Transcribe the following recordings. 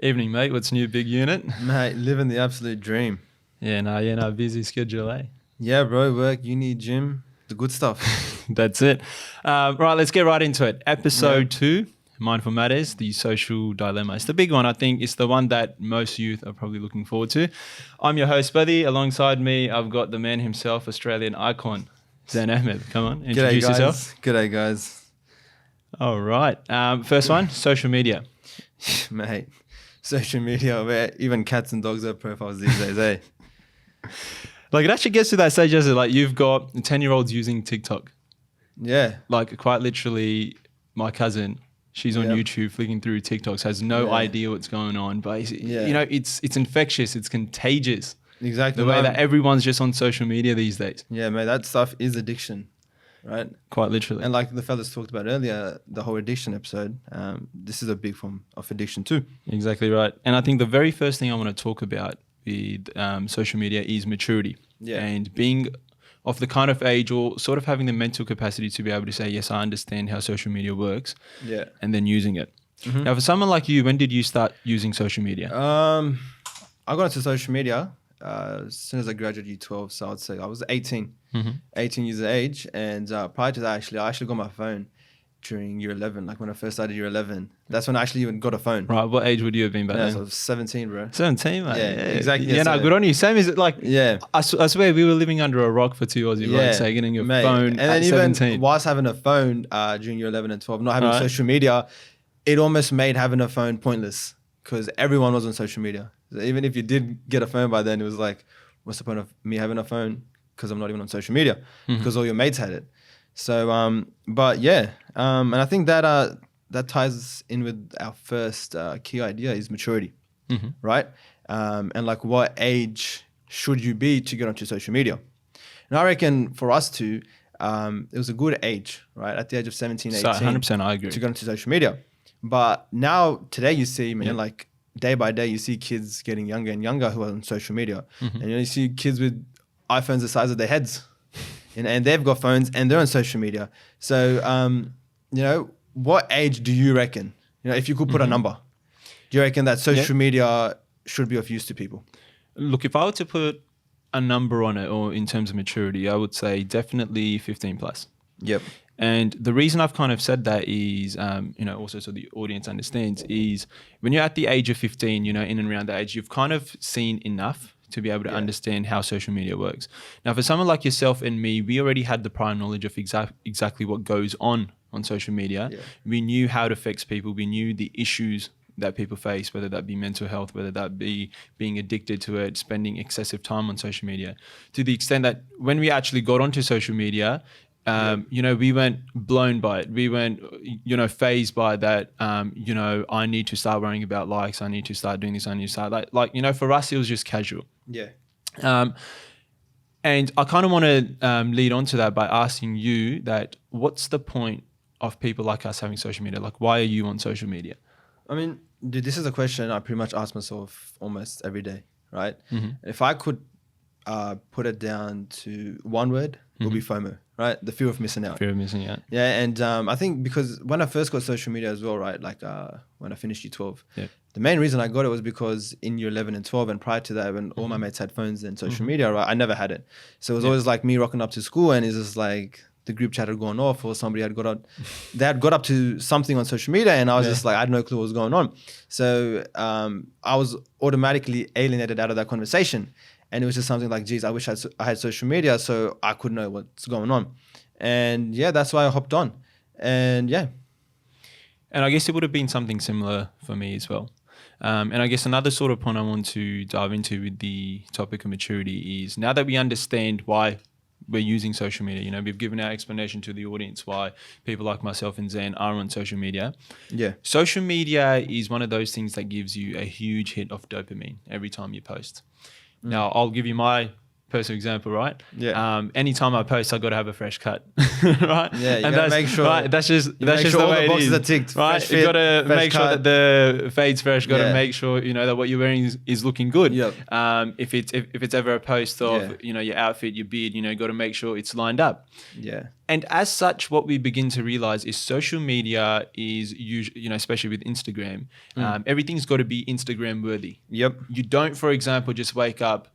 Evening, mate. What's new, big unit? Mate, living the absolute dream. Yeah, busy schedule, eh? Yeah, bro, work, uni, gym, the good stuff. That's it. Right, let's get right into it. Episode 2, Mindful Matters, the social dilemma. It's the big one. I think it's the one that most youth are probably looking forward to. I'm your host, Buddy. Alongside me, I've got the man himself, Australian icon, Zain Ahmed. Come on, introduce yourself. G'day, guys. All right. First one, social media. Mate, social media, where even cats and dogs have profiles these days, eh? Like, it actually gets to that stage, doesn't it? Like, you've got 10-year-olds using TikTok. Yeah. Like, quite literally, my cousin, she's on YouTube flicking through TikToks, has no idea what's going on. But, you know, it's infectious. It's contagious. Exactly. The way that everyone's just on social media these days. Yeah, mate, that stuff is addiction, right? Quite literally. And like the fellas talked about earlier, the whole addiction episode, this is a big form of addiction too. Exactly right. And I think the very first thing I want to talk about with social media is maturity. Yeah. And being of the kind of age or sort of having the mental capacity to be able to say, yes, I understand how social media works. Yeah. And then using it. Mm-hmm. Now, for someone like you, when did you start using social media? I got into social media as soon as I graduated year 12. So I'd say I was 18, 18 years of age. And prior to that, I actually got my phone during year 11, like when I first started year 11. That's when I actually even got a phone. Right. What age would you have been back then? So I was 17, bro. 17, mate. Yeah, exactly. Yeah, no, good on you. Same as like, yeah. I swear we were living under a rock for 2 years. You were like, getting your phone and then even 17. Whilst having a phone during year 11 and 12, not having social media, it almost made having a phone pointless because everyone was on social media. So even if you did get a phone by then, it was like, what's the point of me having a phone? Because I'm not even on social media because all your mates had it. So, but yeah, and I think that that ties in with our first key idea is maturity, right? And like, what age should you be to get onto social media? And I reckon for us two, it was a good age, right? At the age of 17, 18, 100% I agree. To get onto social media. But now today you see, man, like day by day you see kids getting younger and younger who are on social media, and you see kids with iPhones the size of their heads. And they've got phones and they're on social media. So, you know, what age do you reckon? You know, if you could put a number, do you reckon that social media should be of use to people? Look, if I were to put a number on it or in terms of maturity, I would say definitely 15 plus. Yep. And the reason I've kind of said that is, you know, also so the audience understands, is when you're at the age of 15, you know, in and around that age, you've kind of seen enough to be able to understand how social media works. Now, for someone like yourself and me, we already had the prior knowledge of exactly what goes on social media. Yeah. We knew how it affects people. We knew the issues that people face, whether that be mental health, whether that be being addicted to it, spending excessive time on social media, to the extent that when we actually got onto social media, you know, we weren't blown by it. We weren't, you know, phased by that. You know, I need to start worrying about likes. I need to start doing this. I need to start like, you know, for us, it was just casual. Yeah. And I kind of want to lead on to that by asking you that what's the point of people like us having social media? Like, why are you on social media? I mean, dude, this is a question I pretty much ask myself almost every day, right? If I could put it down to one word, it would be FOMO, right? The fear of missing out. Fear of missing out. Yeah, and I think because when I first got social media as well, right, like when I finished year 12, the main reason I got it was because in year 11 and 12 and prior to that, when all my mates had phones and social media, right, I never had it. So it was always like me rocking up to school and it's just like the group chat had gone off or somebody had they had got up to something on social media and I was just like, I had no clue what was going on. So I was automatically alienated out of that conversation. And it was just something like, geez, I wish I had social media so I could know what's going on. And yeah, that's why I hopped on. And yeah. And I guess it would have been something similar for me as well. And I guess another sort of point I want to dive into with the topic of maturity is now that we understand why we're using social media, you know, we've given our explanation to the audience why people like myself and Zain are on social media. Yeah. Social media is one of those things that gives you a huge hit of dopamine every time you post. Now, I'll give you my personal example, right? Yeah. Anytime I post, I got to have a fresh cut, right? Yeah, you and gotta make sure. right. That's just Make sure the all way the boxes it is, are ticked. right? Fresh You fit, got to fresh make sure cut. that the fade's fresh. Got to Yeah. make sure that what you're wearing is looking good. Yep. If it's ever a post of your outfit, your beard, got to make sure it's lined up. Yeah. And as such, what we begin to realize is social media is usually, especially with Instagram, everything's got to be Instagram worthy. Yep. You don't, for example, just wake up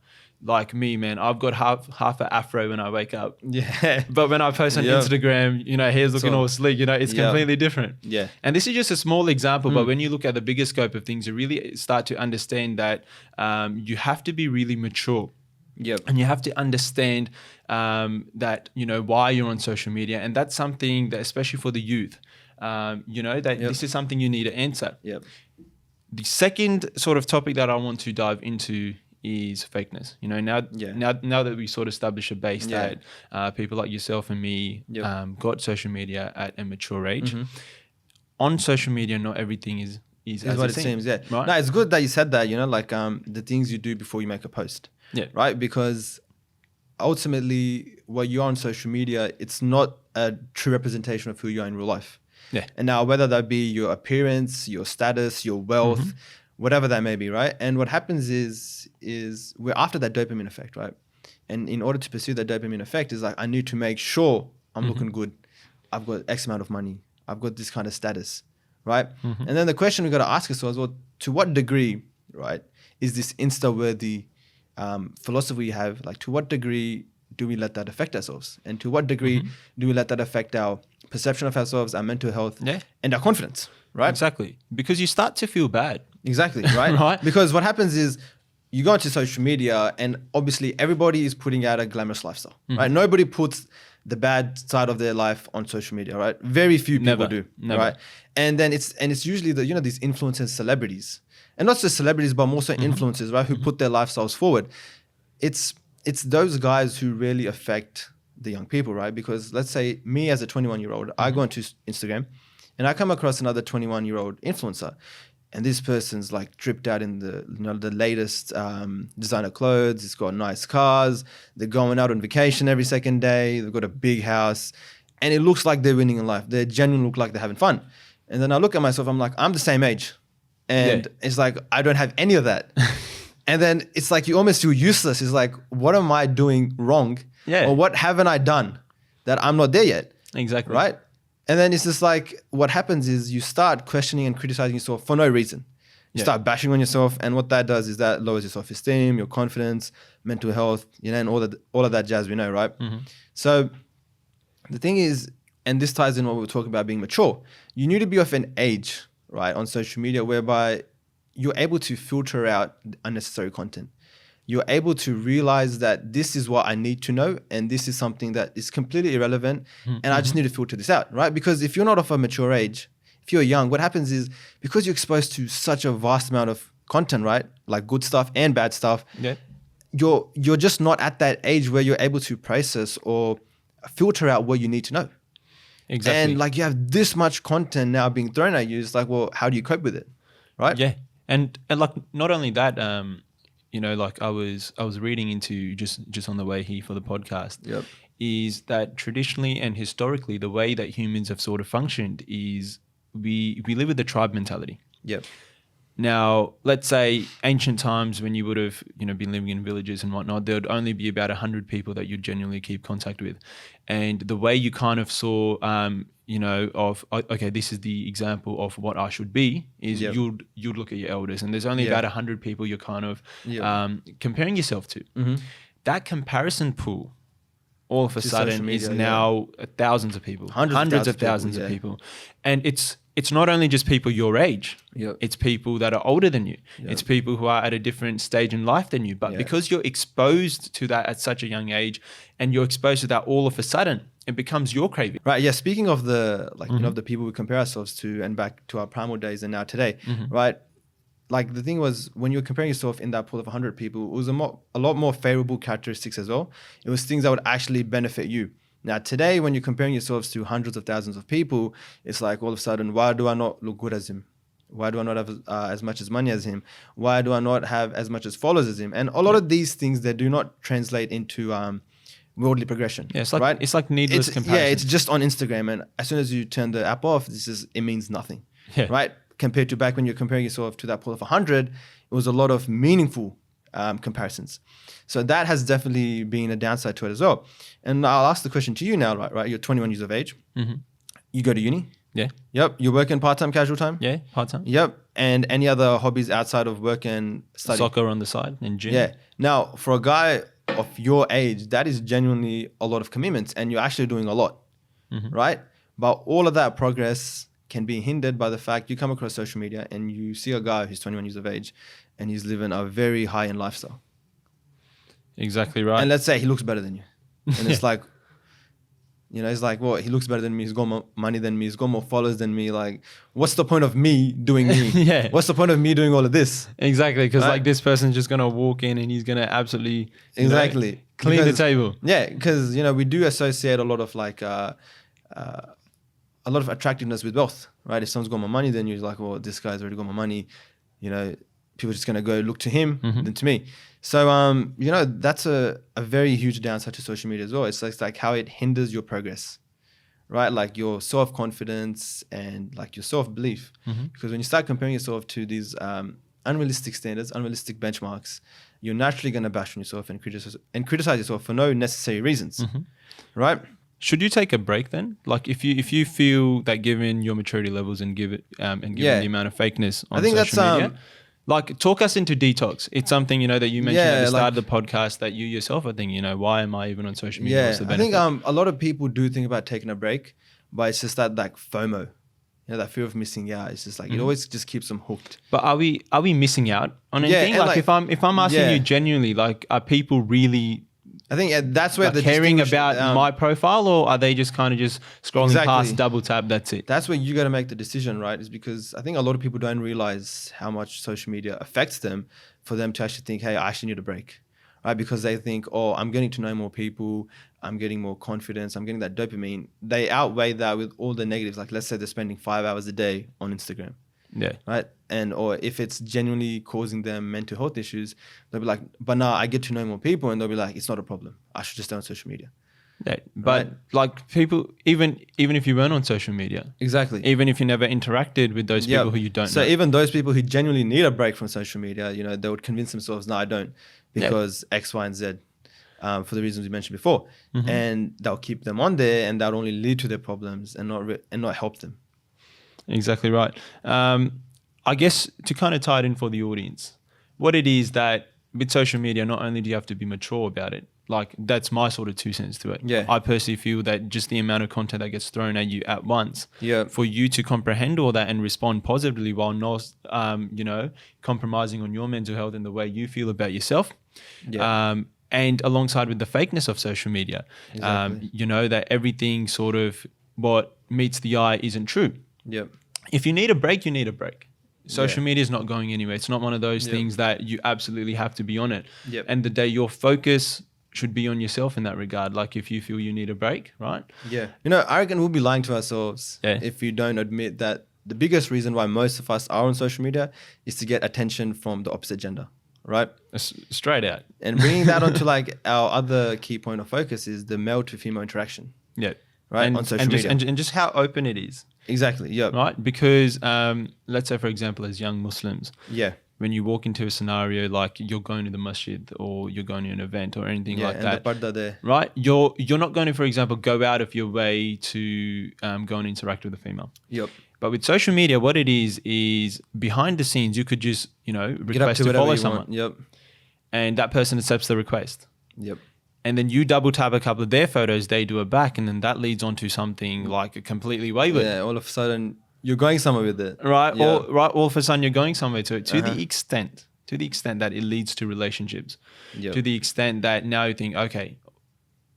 like me, man. I've got half an afro when I wake up. Yeah. But when I post on Instagram, hair's looking all sleek, it's completely different. Yeah. And this is just a small example, but when you look at the bigger scope of things, you really start to understand that you have to be really mature. Yep. And you have to understand that, why you're on social media. And that's something that, especially for the youth, this is something you need to answer. Yep. The second sort of topic that I want to dive into is fakeness. Now that we sort of established a base that people like yourself and me got social media at a mature age. On social media, not everything is as what it it seems. Yeah. Right? No, it's good that you said that, the things you do before you make a post. Yeah. Right? Because ultimately what you're on social media, it's not a true representation of who you are in real life. Yeah. And now whether that be your appearance, your status, your wealth, whatever that may be, right? And what happens is we're after that dopamine effect, right? And in order to pursue that dopamine effect is like, I need to make sure I'm looking good. I've got X amount of money. I've got this kind of status, right? And then the question we got to ask ourselves, well, to what degree, right, is this Insta-worthy philosophy we have? Like, to what degree do we let that affect ourselves? And to what degree do we let that affect our perception of ourselves, our mental health, and our confidence, right? Exactly. Because you start to feel bad. Exactly, right? Right. Because what happens is you go onto social media and obviously everybody is putting out a glamorous lifestyle, right? Nobody puts the bad side of their life on social media, right? Very few people do, right? And then it's usually these influencers, celebrities, and not just celebrities, but also influencers, right? Who put their lifestyles forward. It's those guys who really affect the young people, right? Because let's say me as a 21-year-old, I go onto Instagram and I come across another 21-year-old influencer. And this person's like dripped out in the latest designer clothes. It's got nice cars. They're going out on vacation every second day. They've got a big house. And it looks like they're winning in life. They genuinely look like they're having fun. And then I look at myself, I'm like, I'm the same age. And it's like, I don't have any of that. And then it's like, you almost feel useless. It's like, what am I doing wrong? Yeah. Or what haven't I done that I'm not there yet? Exactly. Right? And then it's just like, what happens is you start questioning and criticizing yourself for no reason. You start bashing on yourself. And what that does is that lowers your self-esteem, your confidence, mental health, and all of that jazz we know, right? So the thing is, and this ties in what we were talking about being mature, you need to be of an age, right, on social media whereby you're able to filter out unnecessary content. You're able to realize that this is what I need to know and this is something that is completely irrelevant and I just need to filter this out, right? Because if you're not of a mature age, if you're young, what happens is because you're exposed to such a vast amount of content, right? Like good stuff and bad stuff, you're just not at that age where you're able to process or filter out what you need to know. Exactly. And like you have this much content now being thrown at you, it's like, well, how do you cope with it? Right? Yeah. And like not only that, like I was reading into just on the way here for the podcast, is that traditionally and historically the way that humans have sort of functioned is we live with the tribe mentality. Yep. Now, let's say ancient times when you would have, been living in villages and whatnot, there would only be about 100 people that you'd genuinely keep contact with. And the way you kind of saw, okay, this is the example of what I should be is you'd look at your elders and there's only about 100 people you're kind of comparing yourself to. That comparison pool all of a sudden is now thousands of people, hundreds of thousands of people. And it's not only just people your age. It's people that are older than you. It's people who are at a different stage in life than you. But because you're exposed to that at such a young age and you're exposed to that all of a sudden, it becomes your craving. Right. Yeah. Speaking of the the people we compare ourselves to and back to our primal days and now today, right? Like the thing was when you're comparing yourself in that pool of 100 people, it was a lot more favorable characteristics as well. It was things that would actually benefit you. Now, today, when you're comparing yourselves to hundreds of thousands of people, it's like all of a sudden, why do I not look good as him? Why do I not have as much as money as him? Why do I not have as much as followers as him? And a lot of these things, they do not translate into worldly progression. Yeah, it's like right? it's like needless comparison. Yeah, it's just on Instagram, and as soon as you turn the app off, it means nothing. Yeah. Right? Compared to back when you're comparing yourself to that pool of 100, it was a lot of meaningful comparisons. So that has definitely been a downside to it as well. And I'll ask the question to you now, right? You're 21 years of age. Mm-hmm. You go to uni. Yeah. Yep. You're working part-time, casual time. Yeah. Part time. Yep. And any other hobbies outside of work and study? Soccer on the side and gym. Yeah. Now, for a guy of your age, that is genuinely a lot of commitments, and you're actually doing a lot, right? But all of that progress can be hindered by the fact you come across social media and you see a guy who's 21 years of age and he's living a very high-end lifestyle. Exactly right. And let's say he looks better than you. And it's like, it's like, well, he looks better than me. He's got more money than me. He's got more followers than me. Like, what's the point of me doing me? Yeah. What's the point of me doing all of this? Exactly. Because Right? like this person's just going to walk in and he's going to absolutely Exactly. clean Because- the table. Yeah, because we do associate a lot of like a lot of attractiveness with wealth, right? If someone's got more money than you, it's like, well, this guy's already got more money. People are just gonna go look to him than to me. So that's a very huge downside to social media as well. It's like how it hinders your progress, right? Like your self-confidence and like your self-belief. Because when you start comparing yourself to these unrealistic standards, unrealistic benchmarks, you're naturally going to bash on yourself and criticize yourself for no necessary reasons, right? Should you take a break then? Like if you feel that given your maturity levels and given the amount of fakeness on social media, like talk us into detox. It's something that you mentioned at the start of the podcast that you yourself are thinking, why am I even on social media? Yeah, What's the I benefit? think a lot of people do think about taking a break, but it's just that like FOMO, that fear of missing out. It's just like it always just keeps them hooked. But are we missing out on anything? and Like if I'm asking you genuinely, like are people really I think that's where the caring distinguish- about my profile, or are they just kind of just scrolling past, double tap, that's it? That's where you got to make the decision, right? Is because I think a lot of people don't realize how much social media affects them for them to actually think, hey, I actually need a break, right? Because they think, oh, I'm getting to know more people, I'm getting more confidence, I'm getting that dopamine. They outweigh that with all the negatives. Like let's say they're spending 5 hours a day on Instagram. Yeah. Right. Or if it's genuinely causing them mental health issues, they'll be like, but now I get to know more people, and they'll be like, it's not a problem. I should just stay on social media. Yeah. But like people, even if you weren't on social media, Exactly. even if you never interacted with those people who you don't So know. even those people who genuinely need a break from social media, they would convince themselves, no, I don't, because X, Y, and Z, for the reasons we mentioned before. And that'll keep them on there, and that'll only lead to their problems and not help them. Exactly right. I guess to kind of tie it in for the audience, what it is that with social media, not only do you have to be mature about it, like that's my sort of 2 cents to it. Yeah. I personally feel that just the amount of content that gets thrown at you at once, Yeah. for you to comprehend all that and respond positively while not, compromising on your mental health and the way you feel about yourself. Yeah. And alongside with the fakeness of social media, Exactly. that everything sort of what meets the eye isn't true. Yep. If you need a break, you need a break. Social media is not going anywhere. It's not one of those things that you absolutely have to be on it. Yep. And the day your focus should be on yourself in that regard. Like if you feel you need a break, right? Yeah. I reckon we'll be lying to ourselves if we don't admit that the biggest reason why most of us are on social media is to get attention from the opposite gender, right? Straight out. And bringing that onto like our other key point of focus is the male to female interaction. Yeah. Right, And, on social and just, media. and just how open it is. Exactly. Yeah. Right. Because let's say, for example, as young Muslims, Yeah. when you walk into a scenario like you're going to the masjid or you're going to an event or anything like and that, the parda there. right? You're not going to, for example, go out of your way to go and interact with a female. Yep. But with social media, what it is behind the scenes, you could just, request to whatever follow you someone. want. Yep. And that person accepts the request. Yep. And then you double tap a couple of their photos, they do it back, and then that leads on to something like a completely wayward. Yeah. All of a sudden, you're going somewhere with it. Right? Yeah. All of a sudden you're going somewhere to it. To the extent that it leads to relationships. Yep. To the extent that now you think, okay,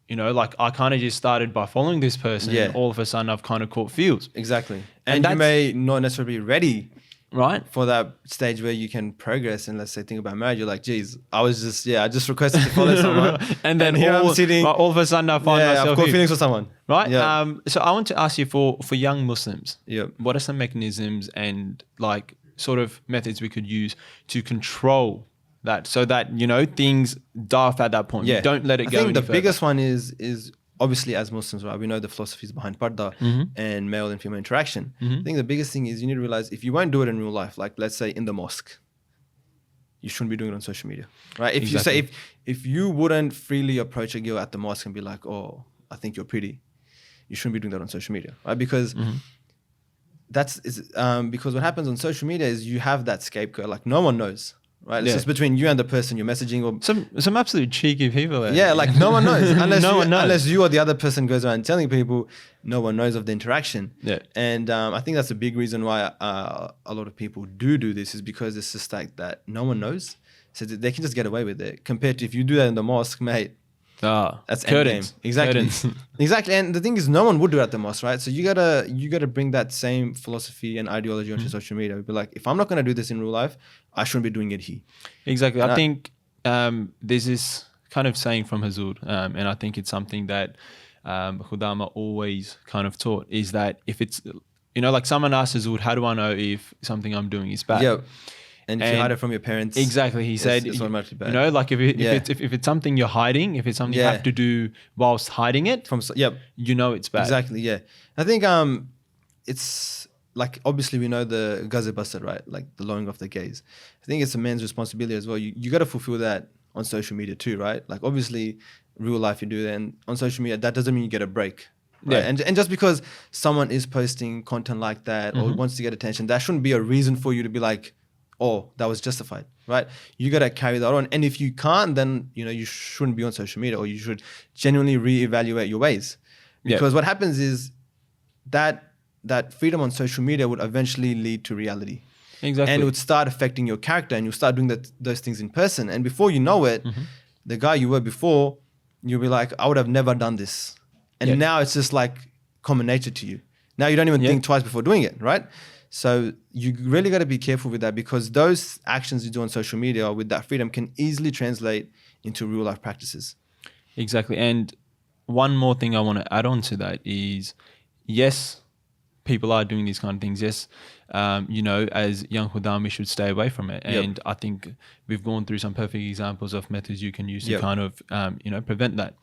like I kind of just started by following this person, and all of a sudden I've kind of caught feels. Exactly. And And you may not necessarily be ready Right? for that stage where you can progress. And let's say think about marriage, you're like, geez, I just requested to follow someone. and then here all, I'm sitting. all of a sudden I find I've myself got here. feelings for someone. Right? Yeah. So I want to ask you for young Muslims, Yep. what are some mechanisms and like sort of methods we could use to control that, so that, you know, things daft at that point. Yeah. We don't let it go. I think the further. biggest one is obviously, as Muslims, right? We know the philosophies behind parda and male and female interaction. I think the biggest thing is you need to realize if you won't do it in real life, like let's say in the mosque, you shouldn't be doing it on social media, right? If you say if you wouldn't freely approach a girl at the mosque and be like, oh, I think you're pretty, you shouldn't be doing that on social media, right? Because because what happens on social media is you have that scapegoat, like no one knows, right? It's just between you and the person you're messaging, or some absolute cheeky people. Yeah, like no one knows unless one knows. Unless you or the other person goes around telling people. No one knows of the interaction. Yeah, and I think that's a big reason why a lot of people do this, is because it's just like that no one knows, so they can just get away with it. Compared to if you do that in the mosque, mate. That's curtains. Endgame. Exactly. Curtains. Exactly. And the thing is, no one would do it at the mosque, right? So you gotta bring that same philosophy and ideology onto social media. We'd be like, if I'm not gonna do this in real life, I shouldn't be doing it here. Exactly. I think there's this kind of saying from Hazur, and I think it's something that Khudama always kind of taught, is that if it's, you know, like someone asks Hazur, how do I know if something I'm doing is bad? Yeah. And if you hide it from your parents. Exactly. He said, it's automatically bad. You know, like if it's something you're hiding, if it's something you have to do whilst hiding it, you know it's bad. Exactly, yeah. I think it's like, obviously we know the Ghadd-e-Basar, right? Like the lowering of the gaze. I think it's a man's responsibility as well. You got to fulfill that on social media too, right? Like obviously real life you do that, and on social media that doesn't mean you get a break. Right? Yeah. And just because someone is posting content like that or wants to get attention, that shouldn't be a reason for you to be like, oh, that was justified, right? You got to carry that on. And if you can't, then, you know, you shouldn't be on social media, or you should genuinely reevaluate your ways. Because what happens is that freedom on social media would eventually lead to reality. Exactly. And it would start affecting your character, and you'll start doing those things in person. And before you know it, the guy you were before, you'll be like, I would have never done this. And now it's just like common nature to you. Now you don't even think twice before doing it, right? So you really got to be careful with that, because those actions you do on social media with that freedom can easily translate into real life practices. Exactly. And one more thing I want to add on to that is, yes, people are doing these kind of things. Yes, you know, as young Khuddam, we should stay away from it. And I think we've gone through some perfect examples of methods you can use to kind of, you know, prevent that.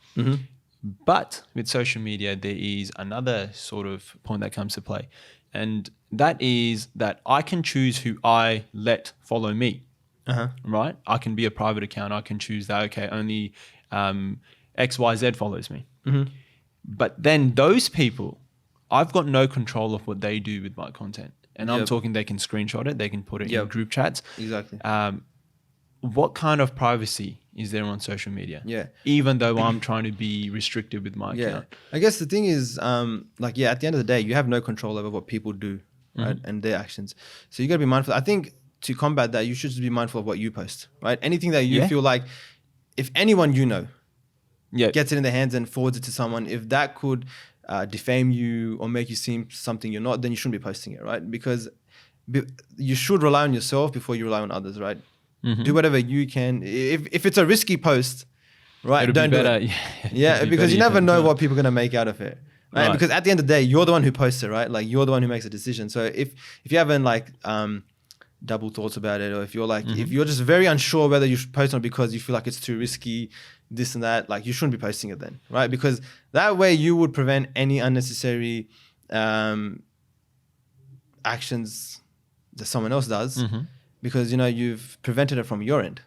But with social media, there is another sort of point that comes to play. And that is that I can choose who I let follow me, right? I can be a private account. I can choose that, okay, only XYZ follows me. But then those people, I've got no control of what they do with my content. And I'm talking they can screenshot it, they can put it in group chats. Exactly. What kind of privacy is there on social media? Even though I'm trying to be restricted with my account. I guess the thing is, like, at the end of the day, you have no control over what people do, right? And their actions. So you got to be mindful. I think to combat that, you should just be mindful of what you post, right? Anything that you feel like, if anyone you know gets it in their hands and forwards it to someone, if that could defame you or make you seem something you're not, then you shouldn't be posting it, right? Because you should rely on yourself before you rely on others, right? Do whatever you can. If it's a risky post, right, don't do it. Because you never know what people are going to make out of it. Right? Because at the end of the day, you're the one who posts it, right? Like, you're the one who makes a decision. So if you haven't like double thoughts about it, or if you're like, if you're just very unsure whether you should post on it because you feel like it's too risky, this and that, like, you shouldn't be posting it then, right? Because that way you would prevent any unnecessary actions that someone else does. Because, you know, you've prevented it from your end.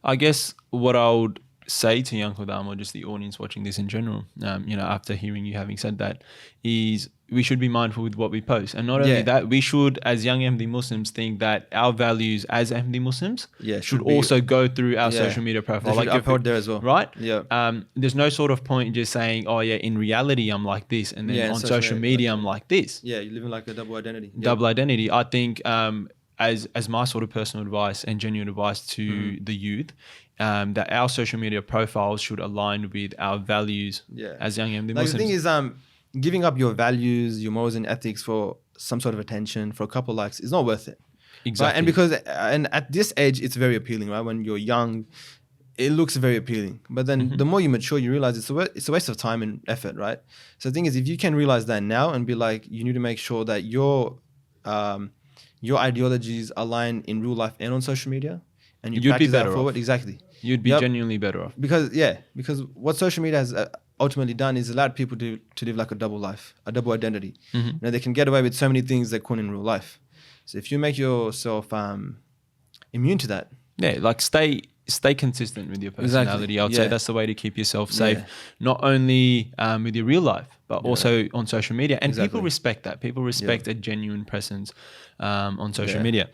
I guess what I would say to young Khuddam, or just the audience watching this in general, you know, after hearing you having said that, is we should be mindful with what we post. And not only that, we should, as young Ahmadi Muslims, think that our values as Ahmadi Muslims should also go through our social media profile. Like, upheld there as well. Right? There's no sort of point in just saying, oh yeah, in reality I'm like this, and then on social media I'm like this. Yeah, you're living like a double identity. Double identity. I think as my sort of personal advice and genuine advice to the youth, that our social media profiles should align with our values as young Ahmadi Muslims. The thing is, giving up your values, your morals and ethics for some sort of attention, for a couple of likes, is not worth it. Exactly. Right? And at this age, it's very appealing, right? When you're young, it looks very appealing. But then the more you mature, you realize it's a waste of time and effort, right? So the thing is, if you can realize that now and be like, you need to make sure that your your ideologies align in real life and on social media, and You'd be practice that better forward, off. exactly. You'd be genuinely better off. Because what social media has ultimately done is allowed people to live like a double life, a double identity. You know, they can get away with so many things they couldn't in real life. So if you make yourself immune to that, like stay consistent with your personality. I'd say that's the way to keep yourself safe, not only with your real life, but also on social media. And people respect that. People respect a genuine presence on social media.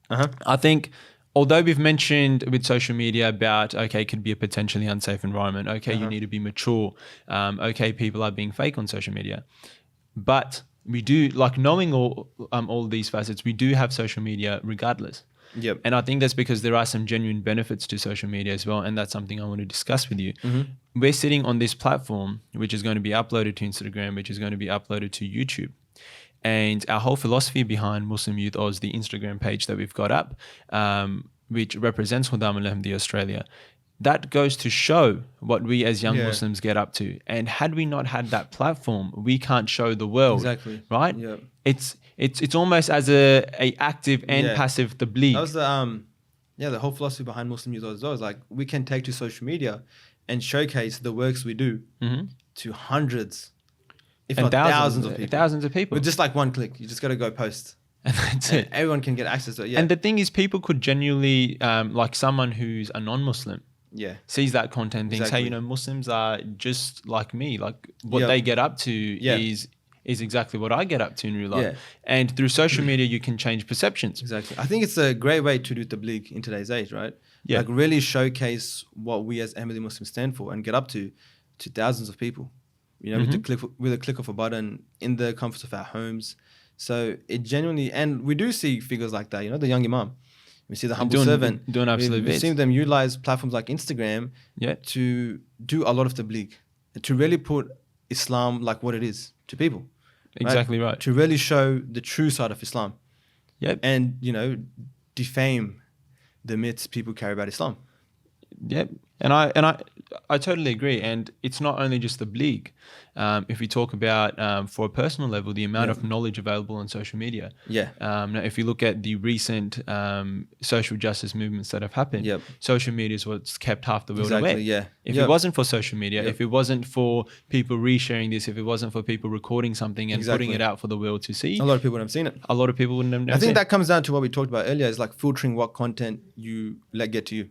I think, although we've mentioned with social media about, okay, it could be a potentially unsafe environment. Okay, you need to be mature. Okay, people are being fake on social media. But we do, like, knowing all these facets, we do have social media regardless. Yep. And I think that's because there are some genuine benefits to social media as well. And that's something I want to discuss with you. We're sitting on this platform, which is going to be uploaded to Instagram, which is going to be uploaded to YouTube. And our whole philosophy behind Muslim Youth Oz, the Instagram page that we've got up, which represents Khuddam al-Ahmadi Australia, that goes to show what we as young Muslims get up to. And had we not had that platform, we can't show the world. Exactly. Right? Yeah. It's almost as a active and passive tabligh. That was the whole philosophy behind Muslim Youth as well. Is like, we can take to social media and showcase the works we do to hundreds, if not thousands of people. Thousands of people. With just like one click. You just got to go post. And that's it. Everyone can get access to it. Yeah. And the thing is, people could genuinely, like someone who's a non-Muslim, sees that content, thinks, hey, you know, Muslims are just like me. Like what they get up to is exactly what I get up to in real life. Yeah. And through social media, you can change perceptions. Exactly. I think it's a great way to do tabligh in today's age, right? Yeah. Like really showcase what we as Ahmadi Muslims stand for and get up to thousands of people. You know, with a click of a button in the comforts of our homes. So it genuinely, and we do see figures like that. You know, the young Imam. We see the humble servant doing absolute We've seen them utilize platforms like Instagram to do a lot of tabligh, to really put Islam like what it is to people. Exactly right. To really show the true side of Islam. Yep. And, you know, defame the myths people carry about Islam. Yep. And I totally agree. And it's not only just the tabligh. If we talk about, for a personal level, the amount of knowledge available on social media. Yeah. Now, if you look at the recent social justice movements that have happened, social media is what's kept half the world away. Yeah. If it wasn't for social media, if it wasn't for people resharing this, if it wasn't for people recording something and putting it out for the world to see, a lot of people wouldn't have seen it. A lot of people wouldn't have seen it. I think that comes down to what we talked about earlier, is like filtering what content you let get to you.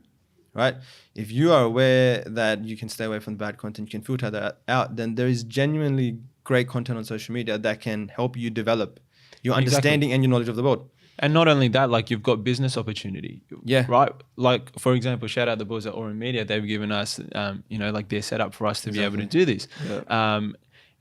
Right? If you are aware that you can stay away from the bad content, you can filter that out, then there is genuinely great content on social media that can help you develop your understanding and your knowledge of the world. And not only that, like you've got business opportunity. Yeah. Right? Like, for example, shout out the boys at Aurum Media. They've given us, you know, like their setup for us to be able to do this. Yeah.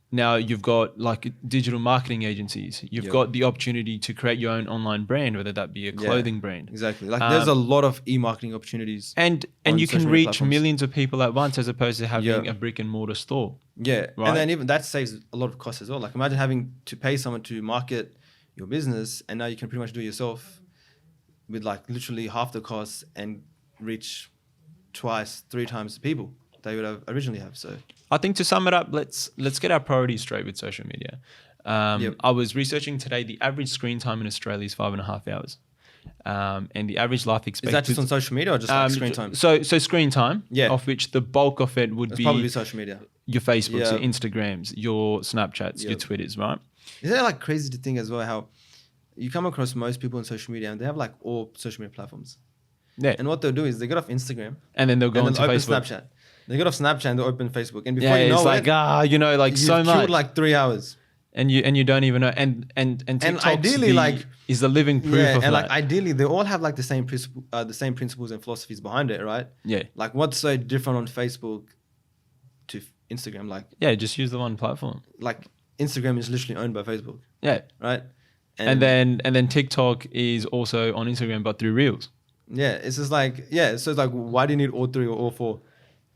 Now you've got like digital marketing agencies. You've got the opportunity to create your own online brand, whether that be a clothing brand. Exactly. Like there's a lot of e-marketing opportunities. And you can reach millions of people at once, as opposed to having a brick and mortar store. Yeah. Right? And then even that saves a lot of costs as well. Like imagine having to pay someone to market your business, and now you can pretty much do it yourself with like literally half the cost and reach 2x, 3x the people that you would have originally have. So I think to sum it up, let's get our priorities straight with social media. I was researching today, the average screen time in Australia is 5.5 hours. And the average life expectancy... Is that just on social media or just like screen time? So screen time, of which the bulk of it would be... probably social media. Your Facebooks, your Instagrams, your Snapchats, your Twitters, right? Isn't that like crazy to think as well how you come across most people on social media and they have like all social media platforms. Yeah. And what they'll do is they get off Instagram. And then they'll go onto Facebook. Snapchat. They get off Snapchat and they open Facebook. And before you know it's you know, like so much. You've killed like 3 hours. And you don't even know. And TikTok's ideally is the living proof of and that. like ideally they all have like the same principles and philosophies behind it, right? Yeah. Like what's so different on Facebook to Instagram? Like just use the one platform. Like Instagram is literally owned by Facebook. Yeah. Right? And then TikTok is also on Instagram but through Reels. Yeah. It's just like so it's like why do you need all three or all four?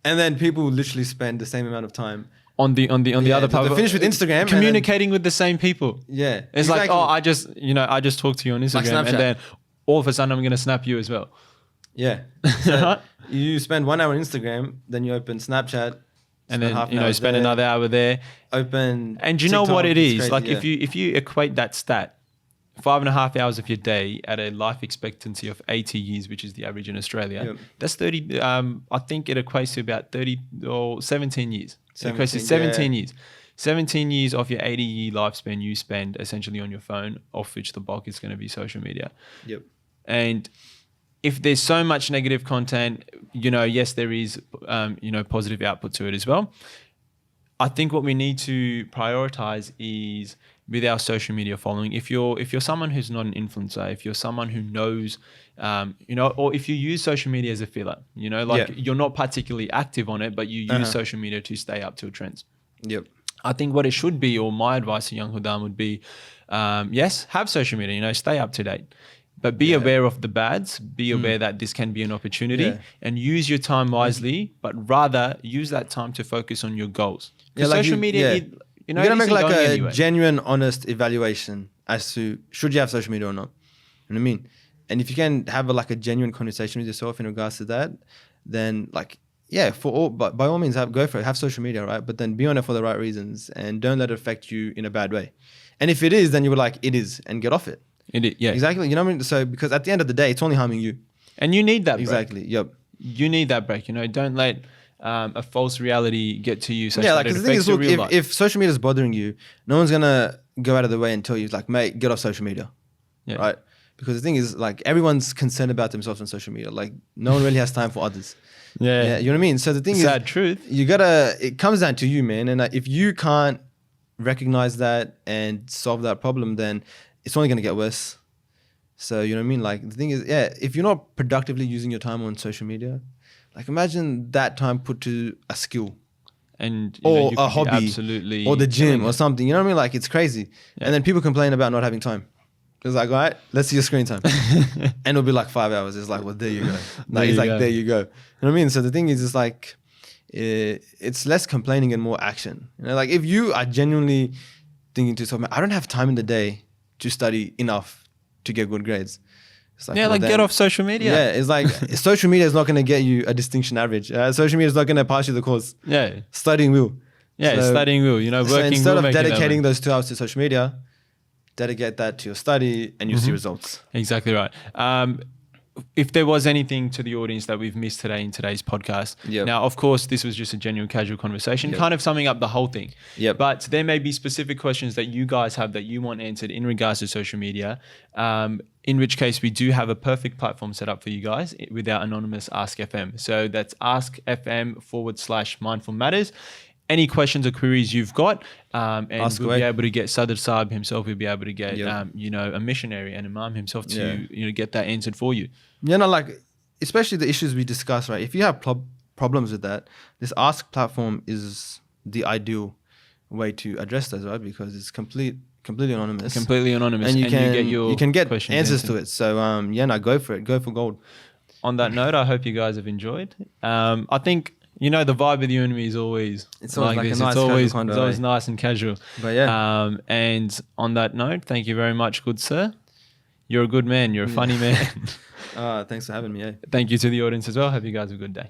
And then people literally spend the same amount of time on the other platform. They finish with Instagram, communicating with the same people. Yeah, it's like I just talked to you on Instagram, like and then all of a sudden I'm gonna snap you as well. Yeah, so you spend 1 hour on Instagram, then you open Snapchat, and then spend another hour there. Open and you TikTok, know what it is crazy, like if you equate that stat 5.5 hours of your day at a life expectancy of 80 years, which is the average in Australia. Yep. That's 30. I think it equates to about 30 or 17 years. It equates to 17, 17 years. 17 years of your 80-year lifespan you spend essentially on your phone, of which the bulk is going to be social media. Yep. And if there's so much negative content, yes, there is, positive output to it as well. I think what we need to prioritize is with our social media following. If you're someone who's not an influencer, if you're someone who knows, or if you use social media as a filler, you're not particularly active on it, but you use social media to stay up to trends. Yep. I think what it should be, or my advice to young Hudam would be, yes, have social media, stay up to date. But be aware of the bads, be aware that this can be an opportunity and use your time wisely, but rather use that time to focus on your goals. Social media, you're going to make like a genuine, honest evaluation as to should you have social media or not. You know what I mean? And if you can have a genuine conversation with yourself in regards to that, then but by all means, go for it. Have social media, right? But then be on it for the right reasons and don't let it affect you in a bad way. And if it is, then you would it is and get off it. Exactly. You know what I mean? So because at the end of the day, it's only harming you. And you need that break. Exactly. Yep. You need that break. Don't let a false reality get to you. Such Yeah, that like it the thing affects is, look, if social media is bothering you, no one's gonna go out of the way and tell you mate, get off social media, right? Because the thing is, everyone's concerned about themselves on social media. No one really has time for others. Yeah, you know what I mean. So the thing is, sad truth. It comes down to you, man. And if you can't recognize that and solve that problem, then it's only gonna get worse. So, you know what I mean? The thing is, if you're not productively using your time on social media, imagine that time put to a skill and or a hobby absolutely or the gym or something. You know what I mean? It's crazy. Yeah. And then people complain about not having time. It's all right, let's see your screen time. And it'll be 5 hours. It's well, there you go. There you go. You know what I mean? So the thing is, it's less complaining and more action. If you are genuinely thinking to yourself, I don't have time in the day to study enough to get good grades. It's get off social media. Yeah, it's social media is not going to get you a distinction average. Social media is not going to pass you the course. Yeah. Studying will. Yeah, studying will. Working so instead will of dedicating those 2 hours to social media, dedicate that to your study and you'll see results. Exactly right. If there was anything to the audience that we've missed today in today's podcast, now, of course, this was just a genuine casual conversation, kind of summing up the whole thing. But there may be specific questions that you guys have that you want answered in regards to social media, in which case we do have a perfect platform set up for you guys with our anonymous Ask FM. So that's askfm/mindful matters. Any questions or queries you've got, and we'll be able to get Sadr Saab himself, we'll be able to get, a missionary and Imam himself to, get that answered for you. Especially the issues we discuss, right? If you have problems with that, this Ask platform is the ideal way to address those, right? Because it's completely anonymous. And you can get answers to it. So, go for it. Go for gold. On that note, I hope you guys have enjoyed. I think... the vibe with you and me is always it's always this. A nice it's always nice and casual. But and on that note, thank you very much, good sir. You're a good man. You're a funny man. Thanks for having me. Thank you to the audience as well. Hope you guys have a good day.